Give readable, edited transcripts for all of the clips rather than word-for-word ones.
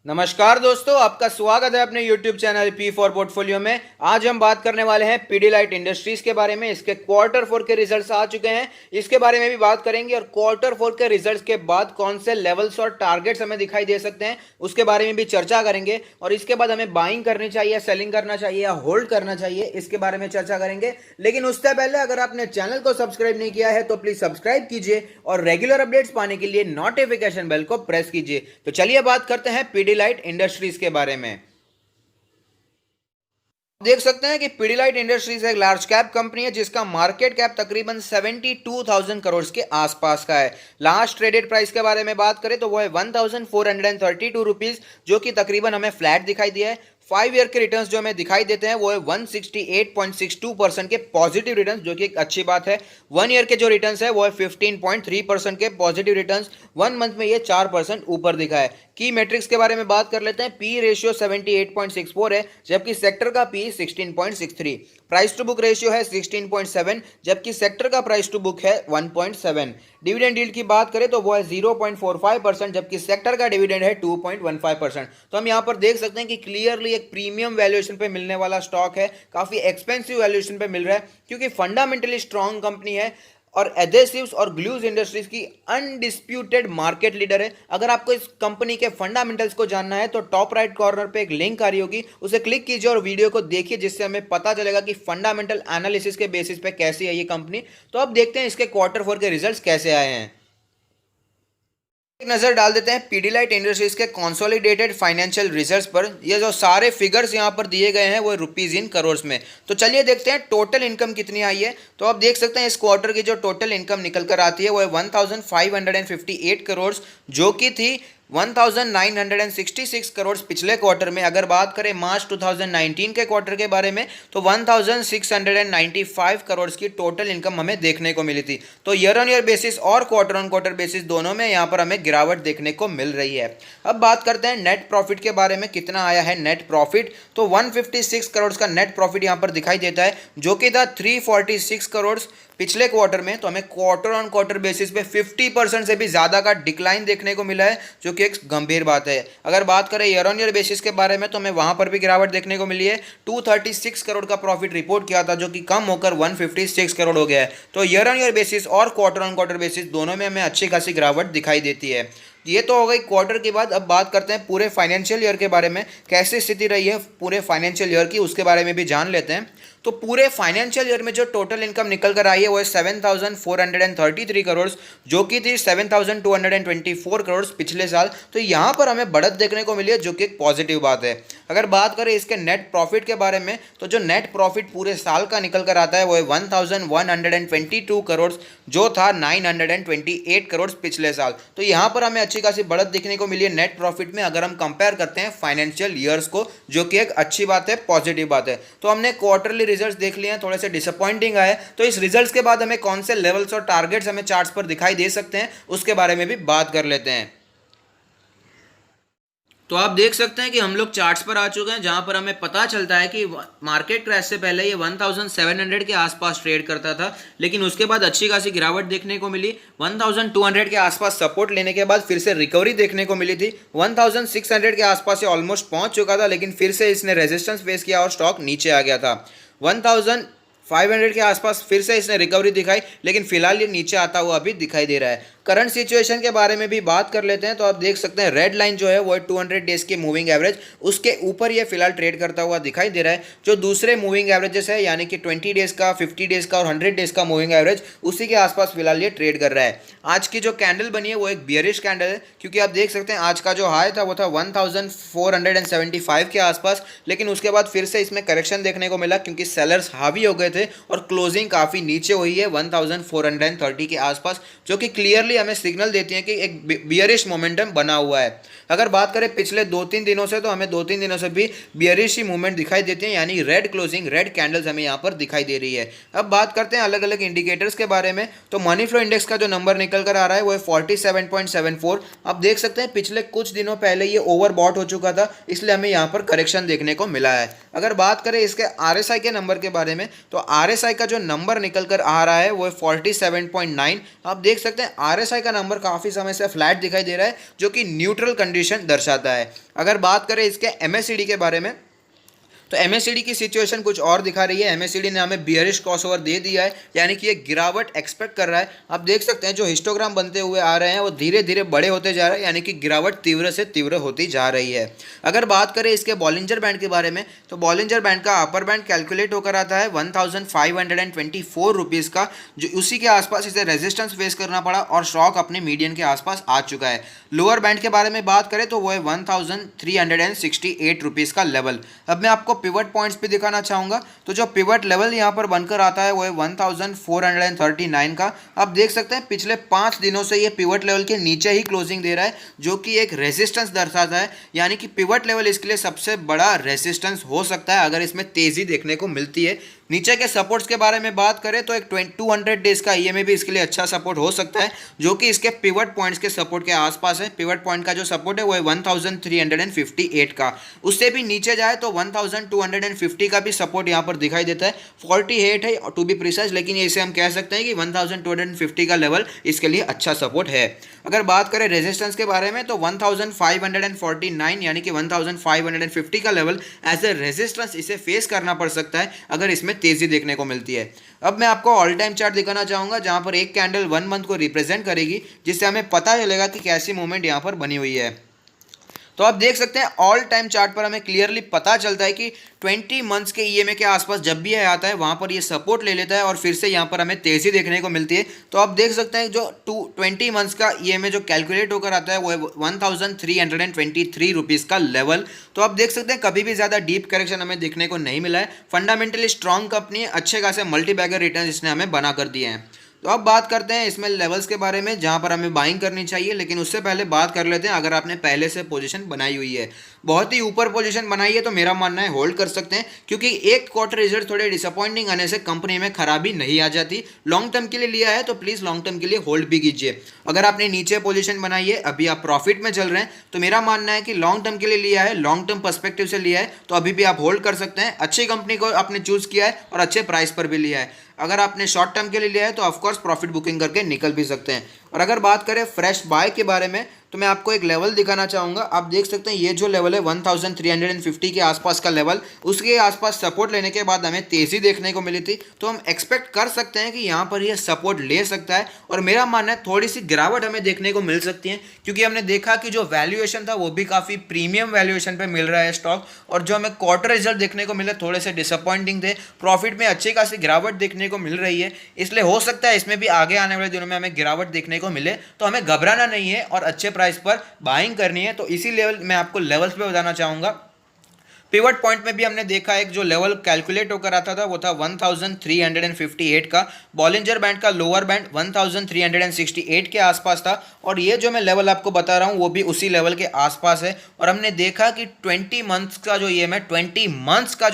नमस्कार दोस्तों, आपका स्वागत है अपने YouTube channel P for portfolio में। आज हम बात करने वाले हैं पीडीलाइट इंडस्ट्रीज के बारे में। इसके क्वार्टर फोर के रिजल्ट्स आ चुके हैं, इसके बारे में भी बात करेंगे और क्वार्टर फोर के रिजल्ट्स के बाद कौन से लेवल्स और टारगेट्स हमें दिखाई दे सकते हैं उसके बारे में भी चर्चा करेंगे। और इसके बाद हमें बाइंग करनी चाहिए, सेलिंग करना चाहिए या होल्ड करना चाहिए, इसके बारे में चर्चा करेंगे। लेकिन उससे पहले अगर आपने चैनल को सब्सक्राइब नहीं किया है तो प्लीज सब्सक्राइब कीजिए और रेगुलर अपडेट्स पाने के लिए नोटिफिकेशन बेल को प्रेस कीजिए। तो चलिए बात करते हैं पीडीलाइट इंडस्ट्रीज के बारे में। देख सकते हैं कि पीडीलाइट इंडस्ट्रीज एक लार्ज कैप कंपनी है जिसका मार्केट कैप तकरीबन 72,000 करोड़ के आसपास का है। लास्ट ट्रेडेड प्राइस के बारे में बात करें तो वो है 1,432 रुपीज, जो कि तकरीबन हमें फ्लैट दिखाई दिया है। 5 ईयर के रिटर्न्स जो हमें दिखाई देते हैं वो है 168.62% के पॉजिटिव रिटर्न्स, जो कि एक अच्छी बात है। 1 ईयर के जो रिटर्न्स है वो है 15.3% के पॉजिटिव रिटर्न्स। 1 मंथ में ये 4% ऊपर दिखा है। की मैट्रिक्स के बारे में बात कर लेते हैं। पी रेशियो 78.64 है, जबकि सेक्टर का P 16.63। Price to book ratio है 16.7, जबकि सेक्टर का प्राइस टू बुक है 1.7। डिविडेंड यील्ड की बात करें तो वो है 0.45%, जबकि सेक्टर का डिविडेंड है 2.15%। तो हम यहाँ पर देख सकते हैं कि क्लियरली एक प्रीमियम वैल्यूएशन पे मिलने वाला स्टॉक है, काफी एक्सपेंसिव वैल्यूएशन पे मिल रहा है क्योंकि फंडामेंटली स्ट्रॉन्ग कंपनी है और एडेसिव्स और ग्लूज इंडस्ट्रीज की अनडिस्प्यूटेड मार्केट लीडर है। अगर आपको इस कंपनी के फंडामेंटल्स को जानना है तो टॉप राइट कॉर्नर पे एक लिंक आ रही होगी, उसे क्लिक कीजिए और वीडियो को देखिए, जिससे हमें पता चलेगा कि फंडामेंटल एनालिसिस के बेसिस पे कैसी है ये कंपनी। तो अब देखते हैं इसके क्वार्टर फोर के रिजल्ट्स कैसे आए हैं। एक नजर डाल देते हैं पीडीलाइट इंडस्ट्रीज के कंसोलिडेटेड फाइनेंशियल रिजल्ट्स पर। ये जो सारे फिगर्स यहाँ पर दिए गए हैं वो रुपीज इन करोड़ में। तो चलिए देखते हैं टोटल इनकम कितनी आई है। तो आप देख सकते हैं इस क्वार्टर की जो टोटल इनकम निकल कर आती है वो है 1,558 करोड़, जो कि थी 1,966 करोड़ पिछले क्वार्टर में। अगर बात करें मार्च 2019 के क्वार्टर के बारे में तो 1,695 करोड़ की टोटल इनकम हमें देखने को मिली थी। तो ईयर ऑन ईयर बेसिस और क्वार्टर ऑन क्वार्टर बेसिस दोनों में यहाँ पर हमें गिरावट देखने को मिल रही है। अब बात करते हैं नेट प्रॉफिट के बारे में। कितना आया है नेट प्रॉफिट? तो 156 करोड़ का नेट प्रॉफिट यहाँ पर दिखाई देता है, जो कि था 346 करोड़ पिछले क्वार्टर में। तो हमें क्वार्टर ऑन क्वार्टर बेसिस पे 50% से भी ज्यादा का डिक्लाइन देखने को मिला है, जो कि एक गंभीर बात है। अगर बात करें ईयर ऑन ईयर बेसिस के बारे में तो हमें वहां पर भी गिरावट देखने को मिली है। 236 करोड़ का प्रॉफिट रिपोर्ट किया था, जो कि कम होकर 156 करोड़ हो गया है। तो ईयर ऑन ईयर बेसिस और क्वार्टर ऑन क्वार्टर बेसिस दोनों में हमें अच्छी खासी गिरावट दिखाई देती है। ये तो हो गई क्वार्टर के बाद। अब बात करते हैं पूरे फाइनेंशियल ईयर के बारे में, कैसी स्थिति रही है पूरे फाइनेंशियल ईयर की, उसके बारे में भी जान लेते हैं। तो पूरे फाइनेंशियल ईयर में जो टोटल इनकम निकल कर आई है वो है 7,433 करोड़, जो कि थी 7,224 करोड़ पिछले साल। तो यहाँ पर हमें बढ़त देखने को मिली है, जो कि एक पॉजिटिव बात है। अगर बात करें इसके नेट प्रॉफिट के बारे में तो जो नेट प्रॉफिट पूरे साल का निकल कर आता है वो है 1,122 करोड़, जो था 928 करोड़ पिछले साल। तो यहाँ पर हमें अच्छी खासी बढ़त देखने को मिली है नेट प्रॉफिट में, अगर हम कंपेयर करते हैं फाइनेंशियल ईयर्स को, जो कि एक अच्छी बात है, पॉजिटिव बात है। तो हमने क्वार्टरली रिजल्ट्स देख लिए हैं, थोड़े से डिसअपॉइंटिंग आए। तो इस रिजल्ट्स के बाद हमें कौन से लेवल्स और टारगेट्स हमें चार्ट्स पर दिखाई दे सकते हैं उसके बारे में भी बात कर लेते हैं। तो आप देख सकते हैं कि हम लोग चार्ट्स पर आ चुके हैं, जहां पर हमें पता चलता है कि मार्केट क्रैश से पहले ये 1700 के आसपास ट्रेड करता था, लेकिन उसके बाद अच्छी खासी गिरावट देखने को मिली। 1200 के आसपास सपोर्ट लेने के बाद फिर से रिकवरी देखने को मिली थी। 1600 के आसपास ये ऑलमोस्ट पहुंच चुका था, लेकिन फिर से इसने रेजिस्टेंस फेस किया और स्टॉक नीचे आ गया था। 1500 के आसपास फिर से इसने रिकवरी दिखाई, लेकिन फिलहाल ये नीचे आता हुआ अभी दिखाई दे रहा है। करंट सिचुएशन के बारे में भी बात कर लेते हैं। तो आप देख सकते हैं रेड लाइन जो है वो 200 डेज की मूविंग एवरेज, उसके ऊपर ये फिलहाल ट्रेड करता हुआ दिखाई दे रहा है। जो दूसरे मूविंग एवरेजेस है, यानी कि 20 डेज का, 50 डेज का और 100 डेज का मूविंग एवरेज, उसी के आसपास फिलहाल ये ट्रेड कर रहा है। आज की जो कैंडल बनी है वो एक बियरिश कैंडल है, क्योंकि आप देख सकते हैं आज का जो हाई था वो था 1475 के आसपास, लेकिन उसके बाद फिर से इसमें करेक्शन देखने को मिला क्योंकि सेलर्स हावी हो गए थे और क्लोजिंग काफी नीचे हुई है 1430 के आसपास, जो कि क्लियरली हमें सिग्नल देती है कि एक बियरिश मोमेंटम बना हुआ है। अगर बात करें पिछले 2-3 दिनों से तो हमें 2-3 दिनों से भी बियरिश ही मूवमेंट दिखाई देती है, यानी रेड क्लोजिंग, रेड कैंडल्स हमें यहाँ पर दिखाई दे रही है। अब बात करते हैं अलग अलग इंडिकेटर्स के बारे में। तो मनी फ्लो इंडेक्स का जो नंबर निकल कर आ रहा है वो है 47.74। आप देख सकते हैं पिछले कुछ दिनों पहले ये ओवरबॉट हो चुका था, इसलिए हमें यहाँ पर करेक्शन देखने को मिला है। अगर बात करें इसके RSI के नंबर के बारे में, तो RSI का जो नंबर निकल कर आ रहा है वो है 47.9। आप देख सकते हैं RSI का नंबर काफ़ी समय से फ्लैट दिखाई दे रहा है, जो कि न्यूट्रल कंडीशन दर्शाता है। अगर बात करें इसके MACD के बारे में, तो MACD की सिचुएशन कुछ और दिखा रही है। MACD ने हमें बियरिश क्रॉसओवर दे दिया है, यानी कि ये गिरावट एक्सपेक्ट कर रहा है। आप देख सकते हैं जो हिस्टोग्राम बनते हुए आ रहे हैं वो धीरे धीरे बड़े होते जा रहे हैं, यानी कि गिरावट तीव्र से तीव्र होती जा रही है। अगर बात करें इसके बॉलिंजर बैंड के बारे में, तो बॉलिंजर बैंड का अपर बैंड कैलकुलेट होकर आता है 1524 रुपीज़ का, जो उसी के आसपास इसे रेजिस्टेंस फेस करना पड़ा और स्टॉक अपने मीडियन के आसपास आ चुका है। लोअर बैंड के बारे में बात करें तो वो है 1368 रुपीज़ का लेवल। अब मैं आपको पिवट पॉइंट्स भी दिखाना चाहूँगा। तो जो पिवट लेवल यहाँ पर बनकर आता है वो है 1439 का। आप देख सकते हैं पिछले 5 दिनों से ये पिवट लेवल के नीचे ही क्लोजिंग दे रहा है, जो कि एक रेजिस्टेंस दर्शाता है, यानी कि पिवट लेवल इसके लिए सबसे बड़ा रेजिस्टेंस हो सकता है अगर इसमें तेज़ी देखने को मिलती है। नीचे के सपोर्ट्स के बारे में बात करें तो एक 200 डेज का EMA भी इसके लिए अच्छा सपोर्ट हो सकता है, जो कि इसके पिवट पॉइंट्स के सपोर्ट के आसपास है। पिवट पॉइंट का जो सपोर्ट है वो है 1358 का। उससे भी नीचे जाए तो 1250 का भी सपोर्ट यहाँ पर दिखाई देता है। 48 है टू बी प्रिसाइज, लेकिन इसे हम कह सकते हैं कि 1250 का लेवल इसके लिए अच्छा सपोर्ट है। अगर बात करें रेजिस्टेंस के बारे में तो 1549 यानी कि 1550 का लेवल एज ए रेजिस्टेंस इसे फेस करना पड़ सकता है अगर इसमें तेजी देखने को मिलती है। अब मैं आपको ऑल टाइम चार्ट दिखाना चाहूंगा, जहां पर एक कैंडल 1 मंथ को रिप्रेजेंट करेगी, जिससे हमें पता चलेगा कि कैसी मूवमेंट यहां पर बनी हुई है। तो आप देख सकते हैं ऑल टाइम चार्ट पर हमें क्लियरली पता चलता है कि 20 मंथ्स के EMA के आसपास जब भी यह आता है वहां पर ये सपोर्ट ले लेता है और फिर से यहाँ पर हमें तेजी देखने को मिलती है। तो आप देख सकते हैं जो 20 मंथ्स का EMA जो कैलकुलेट होकर आता है वो है 1323 रुपीज़ का लेवल। तो आप देख सकते हैं कभी भी ज़्यादा डीप करेक्शन हमें देखने को नहीं मिला है। फंडामेंटली स्ट्रॉन्ग कंपनी है, अच्छे खासे मल्टी बैगर रिटर्न इसने हमें बना कर दिए हैं। तो अब बात करते हैं इसमें लेवल्स के बारे में जहां पर हमें बाइंग करनी चाहिए, लेकिन उससे पहले बात कर लेते हैं अगर आपने पहले से पोजीशन बनाई हुई है, बहुत ही ऊपर पोजीशन बनाई है, तो मेरा मानना है होल्ड कर सकते हैं, क्योंकि एक क्वार्टर रिजल्ट थोड़े डिसअपॉइंटिंग आने से कंपनी में खराबी नहीं आ जाती। लॉन्ग टर्म के लिए लिया है तो प्लीज़ लॉन्ग टर्म के लिए होल्ड भी कीजिए। अगर आपने नीचे पोजीशन बनाई है, अभी आप प्रॉफिट में चल रहे हैं, तो मेरा मानना है कि लॉन्ग टर्म के लिए लिया है, लॉन्ग टर्म पर्सपेक्टिव से लिया है, तो अभी भी आप होल्ड कर सकते हैं। अच्छी कंपनी को आपने चूज़ किया है और अच्छे प्राइस पर भी लिया है। अगर आपने शॉर्ट टर्म के लिए लिया है तो ऑफकोर्स प्रॉफिट बुकिंग करके निकल भी सकते हैं। और अगर बात करें फ्रेश बाय के बारे में, तो मैं आपको एक लेवल दिखाना चाहूँगा। आप देख सकते हैं ये जो लेवल है 1350 के आसपास का लेवल, उसके आसपास सपोर्ट लेने के बाद हमें तेज़ी देखने को मिली थी, तो हम एक्सपेक्ट कर सकते हैं कि यहाँ पर ये सपोर्ट ले सकता है। और मेरा मानना है थोड़ी सी गिरावट हमें देखने को मिल सकती है, क्योंकि हमने देखा कि जो वैल्यूएशन था वो भी काफ़ी प्रीमियम वैल्यूएशन पर मिल रहा है स्टॉक, और जो हमें क्वार्टर रिजल्ट देखने को मिले थोड़े से डिसअपॉइंटिंग थे। प्रॉफिट में अच्छी खासी गिरावट देखने को मिल रही है, इसलिए हो सकता है इसमें भी आगे आने वाले दिनों में हमें गिरावट देखने को मिले। तो हमें घबराना नहीं है और अच्छे प्राइस पर बाइंग करनी है। तो इसी लेवल मैं आपको लेवल्स पे बताना चाहूँगा। पिवट पॉइंट में भी हमने देखा एक जो लेवल कैलकुलेट होकर आता था वो था 1358 का। बॉलिंजर बैंड का लोअर बैंड 1368 के आसपास था, और ये जो मैं लेवल आपको बता रहा हूँ वो भी उसी लेवल के आसपास है। और हमने देखा कि 20 मंथ्स का जो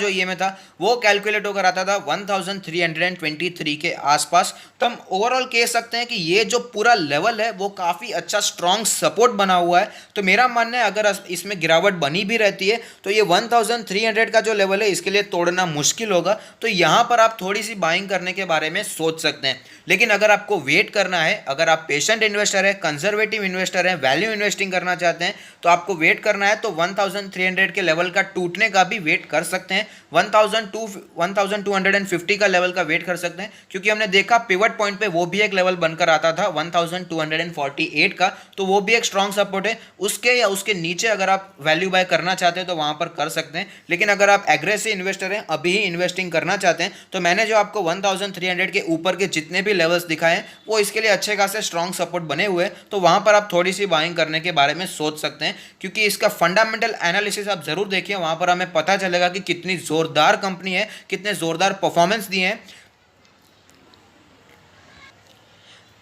EMA था वो कैलकुलेट होकर आता था 1323 के आसपास। तो हम ओवरऑल कह सकते हैं कि ये जो पूरा लेवल है वो काफ़ी अच्छा स्ट्रॉन्ग सपोर्ट बना हुआ है। तो मेरा मानना है अगर इसमें गिरावट बनी भी रहती है तो ये 1300 का जो लेवल है इसके लिए तोड़ना मुश्किल होगा। तो यहाँ पर आप थोड़ी सी बाइंग करने के बारे में सोच सकते हैं। लेकिन अगर आपको वेट करना है, अगर आप पेशेंट इन्वेस्टर है, कंजर्वेटिव इन्वेस्टर है, वैल्यू इन्वेस्टिंग करना चाहते हैं, तो आपको वेट करना है तो 1300 के लेवल का टूटने का भी वेट कर सकते हैं। 1250 का लेवल का वेट कर सकते हैं, क्योंकि हमने देखा पिवट पॉइंट पे वो भी एक लेवल बनकर आता था 1248 का, तो वो भी एक स्ट्रॉन्ग सपोर्ट है। उसके या उसके नीचे अगर आप वैल्यू बाय करना चाहते हैं तो वहां पर कर सकते हैं। लेकिन अगर आप एग्रेसिव इन्वेस्टर हैं, अभी ही इन्वेस्टिंग करना चाहते हैं, तो मैंने जो आपको 1300 के ऊपर के जितने भी लेवल्स दिखाए हैं वो इसके लिए अच्छे खासे स्ट्रॉन्ग सपोर्ट बने हुए हैं। तो वहां पर आप थोड़ी सी बाइंग करने के बारे में सोच सकते हैं, क्योंकि इसका फंडामेंटल एनालिसिस आप जरूर देखिए, वहां पर हमें पता चलेगा कि कितनी जोरदार कंपनी है, कितने जोरदार परफॉर्मेंस दिए हैं।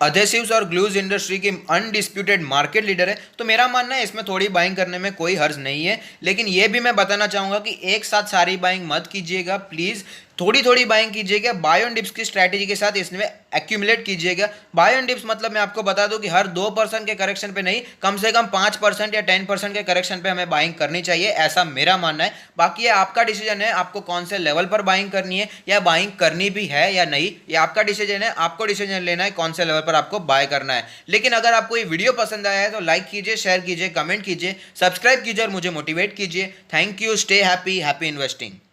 अधेसिव्स और ग्लूज इंडस्ट्री की अनडिस्प्यूटेड मार्केट लीडर है, तो मेरा मानना है इसमें थोड़ी बाइंग करने में कोई हर्ज नहीं है। लेकिन ये भी मैं बताना चाहूँगा कि एक साथ सारी बाइंग मत कीजिएगा प्लीज़, थोड़ी थोड़ी बाइंग कीजिएगा, बाय ऑन डिप्स की स्ट्रैटेजी के साथ इसमें एक्यूमुलेट कीजिएगा। बाय ऑन डिप्स मतलब मैं आपको बता दूं कि हर 2% के करेक्शन पे नहीं, कम से कम 5% या 10% के करेक्शन पे हमें बाइंग करनी चाहिए, ऐसा मेरा मानना है। बाकी ये आपका डिसीजन है, आपको कौन से लेवल पर बाइंग करनी है या बाइंग करनी भी है या नहीं, ये आपका डिसीजन है। आपको डिसीजन लेना है कौन से लेवल पर आपको बाय करना है। लेकिन अगर आपको ये वीडियो पसंद आया है तो लाइक कीजिए, शेयर कीजिए, कमेंट कीजिए, सब्सक्राइब कीजिए और मुझे मोटिवेट कीजिए। Thank you, stay happy, happy investing.